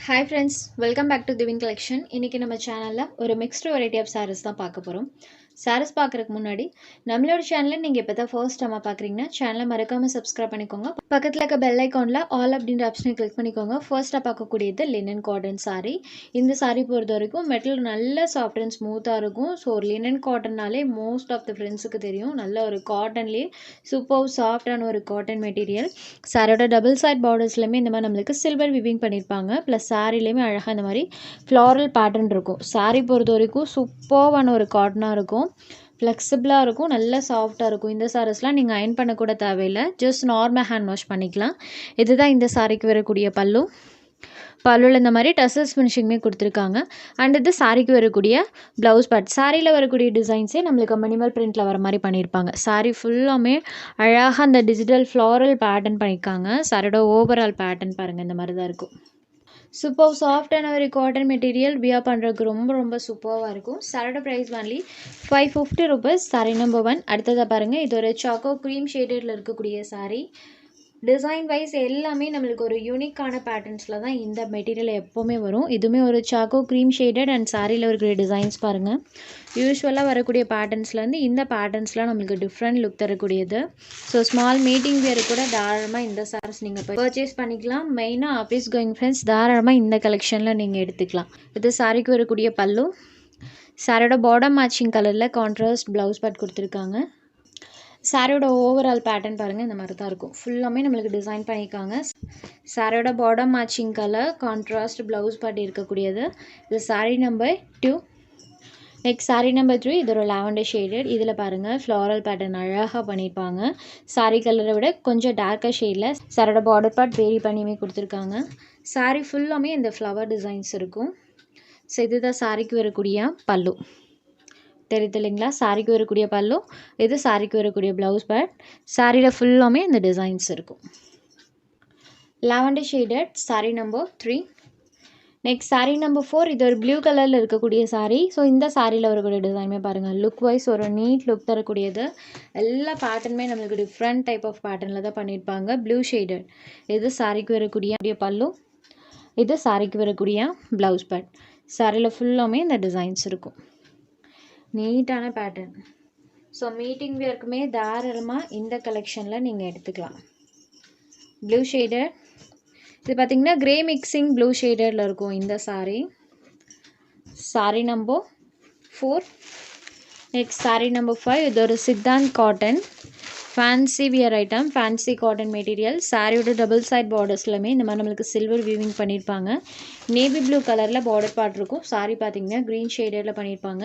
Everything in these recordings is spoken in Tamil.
Hi friends, welcome back to Divine Collection. இன்னைக்கு நம்ம சேனல்ல ஒரு mixed variety of sarees தான் பார்க்க போறோம். sarees பார்க்கறதுக்கு முன்னாடி நம்மளோட சேனலை நீங்க இப்பதான் ஃபர்ஸ்ட் டைமா பார்க்கறீங்கன்னா சேனலை மறக்காம சப்ஸ்கிரைப் பண்ணிக்கோங்க. பக்கத்துல இருக்க பெல் ஐகான்ல ஆல் அப்படின்ற ஆப்ஷனை கிளிக் பண்ணிக்கோங்க. ஃபர்ஸ்டா பார்க்கக்கூடியது லினன் காட்டன் saree. இந்த saree பொறுத்த வரைக்கும் மெட்டல் நல்ல சாஃப்ட் அண்ட் ஸ்மூத்தா இருக்கும். ஸோ லினன் காட்டன்னாலே மோஸ்ட் ஆஃப் த ஃப்ரெண்ட்ஸுக்கு தெரியும். நல்ல ஒரு காட்டன்லேயே சூப்பர் சாஃப்டான ஒரு காட்டன் மெட்டீரியல். சாரியோட டபுள் சைட் பார்டர்ஸ்லையுமே இந்த மாதிரி நம்மளுக்கு சில்வர் விவிங் பண்ணியிருப்பாங்க. ப்ளஸ் சாரிலையுமே அழகாக இந்த மாதிரி ஃப்ளாரல் பேட்டர்ன் இருக்கும். சாரீ பொறுத்த வரைக்கும் சூப்பர்வான ஒரு காட்டனாக இருக்கும். ஃப்ளெக்சிபிளாக இருக்கும், நல்ல சாஃப்டாக இருக்கும். இந்த சாரீஸ்லாம் நீங்கள் அயன் பண்ணக்கூட தேவையில்லை, ஜஸ்ட் நார்மல் ஹேண்ட் வாஷ் பண்ணிக்கலாம். இதுதான் இந்த சாரிக்கு வரக்கூடிய பல்லு. பல்லுவில் இந்த மாதிரி டசல்ஸ் ஃபினிஷிங்குமே கொடுத்துருக்காங்க. அண்ட் இது சாரிக்கு வரக்கூடிய ப்ளவுஸ் பார்ட். சாரியில் வரக்கூடிய டிசைன்ஸே நம்மளுக்கு மினிமல் பிரிண்டில் வர மாதிரி பண்ணியிருப்பாங்க. சாரி ஃபுல்லாமே அழகாக அந்த டிஜிட்டல் ஃப்ளாரல் பேட்டர்ன் பண்ணியிருக்காங்க. சாரியோட ஓவரால் பேட்டர்ன் பாருங்கள், இந்த மாதிரி தான் இருக்கும். சூப்பர் சாஃப்டான ஒரு காட்டன் மெட்டீரியல் வியர் பண்ணுறதுக்கு ரொம்ப சூப்பராக இருக்கும். சாரோட price only 550 rupees. Sari number 1. அடுத்ததாக பாருங்கள், இது ஒரு சாக்கோ க்ரீம் ஷேடடில் இருக்கக்கூடிய சாரீ. டிசைன் வைஸ் எல்லாமே நம்மளுக்கு ஒரு யூனிக்கான பேட்டர்ன்ஸில் தான் இந்த மெட்டீரியல் எப்போவுமே வரும். இதுவுமே ஒரு சாக்கோ க்ரீம் ஷேடட் அண்ட் சாரியில் இருக்கிற டிசைன்ஸ் பாருங்கள். யூஸ்வலாக வரக்கூடிய பேட்டர்ன்ஸ்லேருந்து இந்த பேட்டர்ன்ஸ்லாம் நம்மளுக்கு டிஃப்ரெண்ட் லுக் தரக்கூடியது. ஸோ ஸ்மால் மீட்டிங் வேறு கூட தாராளமாக இந்த சாரீஸ் நீங்கள் பர்ச்சேஸ் பண்ணிக்கலாம். மெயினாக ஆஃபீஸ் கோயிங் ஃப்ரெண்ட்ஸ் தாராளமாக இந்த கலெக்ஷனில் நீங்கள் எடுத்துக்கலாம். இது சாரிக்கு வரக்கூடிய பல்லு. சாரியோட பாட்டம் மேட்சிங் கலரில் கான்ட்ராஸ்ட் ப்ளவுஸ் பார்ட் கொடுத்துருக்காங்க. சாரியோட ஓவரால் பேட்டர்ன் பாருங்கள், இந்த மாதிரி தான் இருக்கும். ஃபுல்லாமே நம்மளுக்கு டிசைன் பண்ணியிருக்காங்க. சாரியோட bottom matching colour contrast blouse part இருக்கக்கூடியது. இது sorry number 2. Next sorry number 3. இது ஒரு லாவெண்டர் ஷேடட். இதில் பாருங்கள் ஃப்ளாரல் பேட்டர்ன் அழகாக பண்ணியிருப்பாங்க. சாரி கலரை விட கொஞ்சம் டார்க்கர் ஷேடில் சாரியோட பார்டர் பார்ட் வேரி பண்ணியுமே கொடுத்துருக்காங்க. சாரி ஃபுல்லாமே இந்த ஃப்ளவர் டிசைன்ஸ் இருக்கும். ஸோ இதுதான் சாரிக்கு வரக்கூடிய பல்லு. தெரியுது இல்லைங்களா? சாரிக்கு வரக்கூடிய பல்லு, இது சாரிக்கு வரக்கூடிய ப்ளவுஸ் பார்ட். சாரியில் ஃபுல்லாமே இந்த டிசைன்ஸ் இருக்கும். Lavender shaded sorry number 3. Next sorry number 4. இது ஒரு ப்ளூ கலரில் இருக்கக்கூடிய சாரீ. ஸோ இந்த சாரியில் வரக்கூடிய டிசைனுமே பாருங்கள், லுக் வைஸ் ஒரு நீட் லுக் தரக்கூடியது. எல்லா பேட்டர்னுமே நம்மளுக்கு டிஃப்ரெண்ட் டைப் ஆஃப் பேட்டர்னில் தான் பண்ணியிருப்பாங்க. Blue shaded. இது சாரிக்கு வரக்கூடிய பல்லு, இது சாரிக்கு வரக்கூடிய ப்ளவுஸ் பார்ட். சாரியில் ஃபுல்லாமே இந்த டிசைன்ஸ் இருக்கும். நீட்டான பேட்டர்ன். ஸோ மீட்டிங் வியர்க்குமே தாராளமாக இந்த கலெக்ஷனில் நீங்கள் எடுத்துக்கலாம். Blue shaded. இது பார்த்திங்கன்னா கிரே மிக்சிங் ப்ளூ ஷேடடில் இருக்கும் இந்த sari. Sari number 4. Next sari number 5. இது ஒரு Siddhant cotton fancy wear item, fancy cotton material. சாரியோட டபுள் சைட் பார்டர்ஸ்லையுமே இந்த மாதிரி நம்மளுக்கு சில்வர் வீவிங் பண்ணியிருப்பாங்க. நேவி ப்ளூ கலரில் பார்டர் பார்ட் இருக்கும். சாரி பார்த்திங்கன்னா க்ரீன் ஷேடடில் பண்ணியிருப்பாங்க.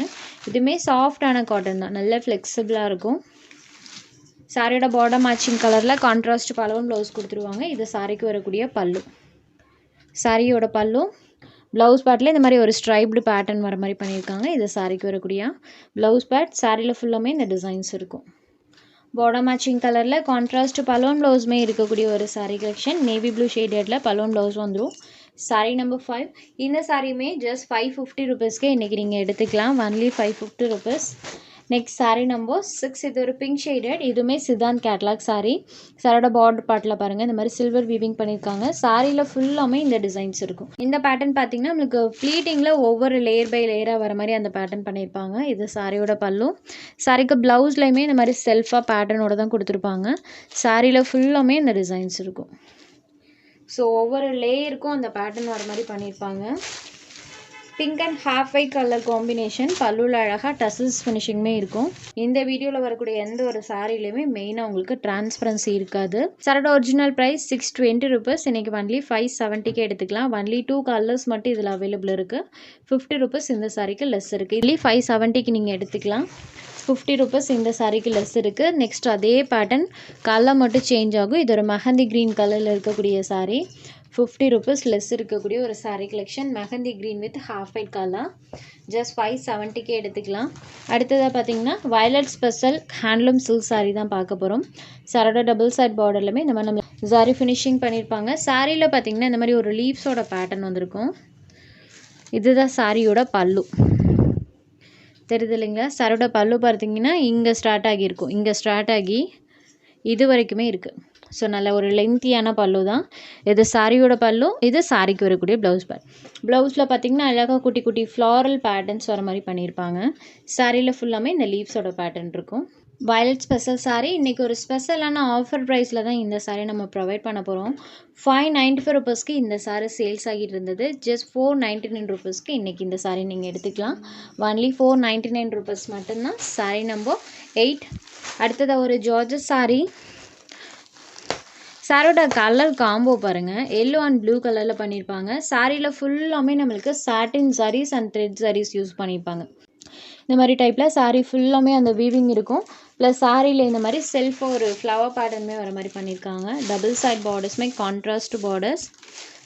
இதுவுமே சாஃப்டான காட்டன் தான், நல்ல ஃப்ளெக்சிபிளாக இருக்கும். சாரியோட பார்டர் மேட்சிங் கலரில் கான்ட்ராஸ்ட் பலவும் ப்ளவுஸ் கொடுத்துருவாங்க. இது சாரிக்கு வரக்கூடிய பல்லு. சாரியோட பல்லு. ப்ளவுஸ் பார்ட்டில் இந்த மாதிரி ஒரு ஸ்ட்ரைப்டு பேட்டர்ன் வர மாதிரி பண்ணியிருக்காங்க. இது சாரிக்கு வரக்கூடிய ப்ளவுஸ் பார்ட். சாரியில் ஃபுல்லாமே இந்த டிசைன்ஸ் இருக்கும். பாட்டம் மேட்சிங் கலரில் கான்ட்ராஸ்ட் பலோன் ப்ளவுஸுமே இருக்கக்கூடிய ஒரு சாரீ கலெக்ஷன். நேவி ப்ளூ ஷேடடில் பலோன் ப்ளவுஸ் வந்துடும். சாரீ நம்பர் 5. இந்த சாரியுமே ஜஸ்ட் 550 rupeesக்கே இன்றைக்கி நீங்கள் எடுத்துக்கலாம். Only 550 rupees. Next sari number 6. இது ஒரு பிங்க் ஷேடட். இதுவுமே சித்தாந்த் கேட்லாக் சாரீ. சாரியோட பார்டர் பார்ட்டில் பாருங்கள், இந்த மாதிரி சில்வர் வீவிங் பண்ணியிருக்காங்க. சாரியில் ஃபுல்லாமே இந்த டிசைன்ஸ் இருக்கும். இந்த பேட்டர்ன் பார்த்திங்கன்னா நம்மளுக்கு ஃப்ளீட்டிங்கில் ஒவ்வொரு லேயர் பை லேயராக வர மாதிரி அந்த பேட்டர்ன் பண்ணியிருப்பாங்க. இது சாரியோட பல்லு. சாரிக்கு ப்ளவுஸ்லையுமே இந்த மாதிரி செல்ஃபாக பேட்டர்னோட தான் கொடுத்துருப்பாங்க. சாரியில் ஃபுல்லாமே இந்த டிசைன்ஸ் இருக்கும். ஸோ ஒவ்வொரு லேயருக்கும் அந்த பேட்டர்ன் வர மாதிரி பண்ணியிருப்பாங்க. Pink and half white colour combination. பல்லுவில் அழகாக டசல்ஸ் ஃபினிஷிங்குமே இருக்கும். இந்த வீடியோவில் வரக்கூடிய எந்த ஒரு சாரிலையுமே மெயினாக உங்களுக்கு டிரான்ஸ்பரன்சி இருக்காது. சாரோட ஒரிஜினல் ப்ரைஸ் 620 rupees. இன்றைக்கி ஒன்லி 570க்கே எடுத்துக்கலாம். ஒன்லி 2 கலர்ஸ் மட்டும் இதில் அவைலபிள் இருக்குது. 50 rupees இந்த சாரிக்கு லெஸ் இருக்குது. இதுலேயே 570க்கு நீங்கள் எடுத்துக்கலாம். 50 rupees இந்த சாரிக்கு லெஸ் இருக்குது. நெக்ஸ்ட் அதே பேட்டர்ன் கலர் மட்டும் சேஞ்ச் ஆகும். இது ஒரு மெஹந்தி க்ரீன் கலரில் இருக்கக்கூடிய சாரீ. 50 rupees லெஸ் இருக்கக்கூடிய ஒரு sari collection. Mehndi green with half white colour. Just 570க்கே எடுத்துக்கலாம். அடுத்ததாக பார்த்தீங்கன்னா violet special handloom silk sari தான் பார்க்க போகிறோம். சாரோட டபுள் சைட் பார்டர்லையுமே இந்த மாதிரி நம்ம சாரி ஃபினிஷிங் பண்ணியிருப்பாங்க. சாரியில் பார்த்தீங்கன்னா இந்த மாதிரி ஒரு லீவ்ஸோட பேட்டர்ன் வந்திருக்கும். இதுதான் சாரியோட பல்லு. தெரியுது இல்லைங்களா? சாரோட பல்லு பார்த்தீங்கன்னா இங்கே ஸ்டார்ட் ஆகியிருக்கும். இங்கே ஸ்டார்ட் ஆகி இது வரைக்குமே இருக்குது. ஸோ நல்ல ஒரு லென்த்தியான பல்லு தான் இது. சாரியோட பல்லு, இது சாரிக்கு வரக்கூடிய ப்ளவுஸ் பேட். ப்ளவுஸில் பார்த்திங்கன்னா அழகாக குட்டி குட்டி ஃப்ளாரல் பேட்டர்ன்ஸ் வர மாதிரி பண்ணியிருப்பாங்க. சாரியில் ஃபுல்லாமே இந்த லீவ்ஸோட பேட்டர்ன் இருக்கும். Violet special sari. இன்றைக்கி ஒரு ஸ்பெஷலான ஆஃபர் ப்ரைஸில் தான் இந்த சாரீ நம்ம ப்ரொவைட் பண்ண போகிறோம். 595 ருபீஸ்க்கு இந்த சாரீ சேல்ஸ் ஆகிட்டு இருந்தது. ஜஸ்ட் 499 ருபீஸ்க்கு இன்றைக்கி இந்த சாரீ நீங்கள் எடுத்துக்கலாம். ஒன்லி 499 ருபீஸ் மட்டும்தான். சாரீ நம்பர் 8. அடுத்ததாக ஒரு ஜார்ஜஸ் சாரீ. சாரோட கலர் காம்போ பாருங்கள், எல்லோ அண்ட் ப்ளூ கலரில் பண்ணியிருப்பாங்க. சாரியில் ஃபுல்லாமே நம்மளுக்கு satin saris and thread saris use பண்ணியிருப்பாங்க. இந்த மாதிரி டைப்பில் சாரீ ஃபுல்லாமே அந்த வீவிங் இருக்கும். ப்ளஸ் சாரியில் இந்த மாதிரி செல்ஃபாக ஒரு ஃப்ளவர் பேட்டர்னுமே வர மாதிரி பண்ணியிருக்காங்க. டபுள் சைட் பார்டர்ஸுமே கான்ட்ராஸ்ட் பார்டர்ஸ்.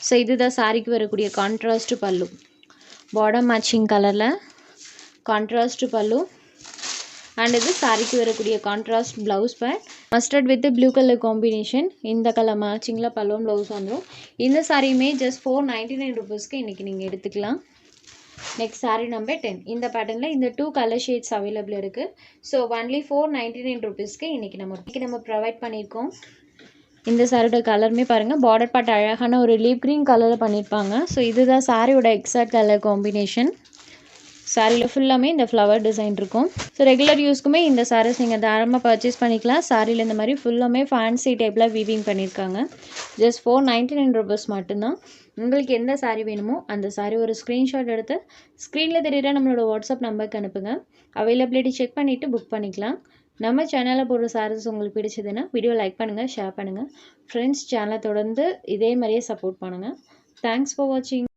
ஸோ இதுதான் சாரிக்கு வரக்கூடிய கான்ட்ராஸ்ட் பல்லு. பார்டர் மேட்சிங் கலரில் கான்ட்ராஸ்ட் பல்லு. அண்ட் இது சாரிக்கு வரக்கூடிய contrast blouse bit. Mustard with blue colour combination. இந்த கலர் மேட்சிங்கில் பல்லும் ப்ளவுஸ் வந்துடும். இந்த சாரியுமே ஜஸ்ட் 499 ருபீஸ்க்கு இன்றைக்கி நீங்கள் எடுத்துக்கலாம். Next sari number 10. இந்த பேட்டர்னில் இந்த 2 கலர் ஷேட்ஸ் அவைலபிள் இருக்குது. ஸோ ஒன்லி 499 ருபீஸ்க்கு இன்றைக்கி நம்ம ப்ரொவைட் பண்ணியிருக்கோம். இந்த சாரியோட கலருமே பாருங்கள், பார்டர் பார்ட் அழகான ஒரு லீப் க்ரீன் கலரில் பண்ணியிருப்பாங்க. ஸோ இதுதான் சாரியோட எக்ஸாக்ட் கலர் காம்பினேஷன். சாரியில் ஃபுல்லாமே இந்த ஃப்ளவர் டிசைன் இருக்கும். ஸோ ரெகுலர் யூஸ்க்குமே இந்த சாரீஸ் நீங்கள் தாராளமாக பர்ச்சேஸ் பண்ணிக்கலாம். சாரியில் இந்த மாதிரி ஃபுல்லாமே ஃபேன்சி டைப்பில் வீவிங் பண்ணியிருக்காங்க. ஜஸ்ட் 499 ருபீஸ் மட்டும்தான். உங்களுக்கு எந்த சாரீ வேணுமோ அந்த சாரீ ஒரு ஸ்க்ரீன்ஷாட் எடுத்து ஸ்க்ரீனில் தெரியுற நம்மளோட வாட்ஸ்அப் நம்பருக்கு அனுப்புங்க. அவைலபிலிட்டி செக் பண்ணிவிட்டு புக் பண்ணிக்கலாம். நம்ம சேனலில் போடுற சாரீஸ் உங்களுக்கு பிடிச்சதுன்னா வீடியோ லைக் பண்ணுங்கள், ஷேர் பண்ணுங்கள். ஃப்ரெண்ட்ஸ் சேனலை தொடர்ந்து இதே மாதிரியே சப்போர்ட் பண்ணுங்கள். தேங்க்ஸ் ஃபார் வாட்சிங்.